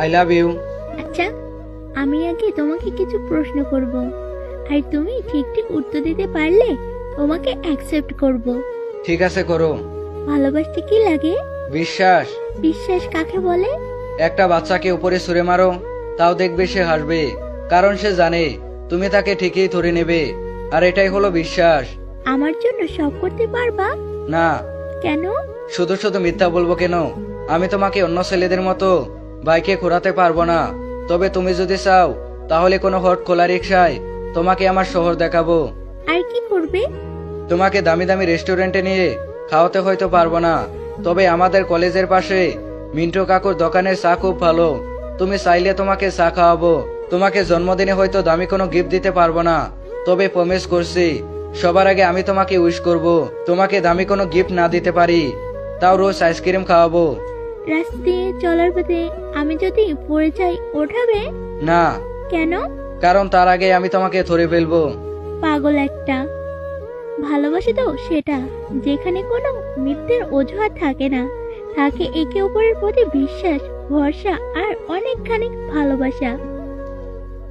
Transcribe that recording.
I love you. আচ্ছা, আমি আগে তোমাকে কিছু প্রশ্ন করব, আর তুমি ঠিক ঠিক উত্তর দিতে পারলে তোমাকে অ্যাকসেপ্ট করব। ঠিক আছে, করো। ভালোবাসতে কি লাগে? বিশ্বাস। বিশ্বাস কাকে বলে? একটা বাচ্চাকে উপরে ছুঁড়ে মারো, তাও দেখবে সে হাসবে, কারণ সে জানে তুমি তাকে ঠিকই ধরে নেবে। আর এটাই হলো বিশ্বাস। আমার জন্য সব করতে পারবা? না। কেন? শুধু শুধু মিথ্যা বলবো কেন? আমি তোমাকে অন্য ছেলেদের মতো বাইকে ঘোরাতে পারবো না। তবে তুমি যদি চাও তাহলে কোনো হট খোলা রিক্সায় তোমাকে আমার শহর দেখাবো। আর কি করবে? তোমাকে দামি দামি রেস্টুরেন্টে নিয়ে খাওয়াতে হয়তো পারবো না, তবে আমাদের কলেজের পাশে মিন্টু কাকুর দোকানের চা খুব ভালো। তুমি চাইলে তোমাকে চা খাওয়াবো। তোমাকে জন্মদিনে হয়তো দামি কোনো গিফট দিতে পারবো না, তবে প্রমিস করছি সবার আগে আমি তোমাকে উইশ করব। তোমাকে দামি কোনো গিফট না দিতে পারি, তাও রোজ আইসক্রিম খাওয়াবো। রাস্তা দিয়ে চলার পথে আমি যদি পড়ে যাই, ওঠাবে? না, কেন? কারণ তার আগে আমি তোমাকে ধরে ফেলবো। পাগল একটা। ভালোবাসে তো সেটা যেখানে কোনো মিথ্যের অজুহাত থাকে না, থাকে একে অপরের প্রতি বিশ্বাস, ভরসা আর অনেকখানি ভালোবাসা।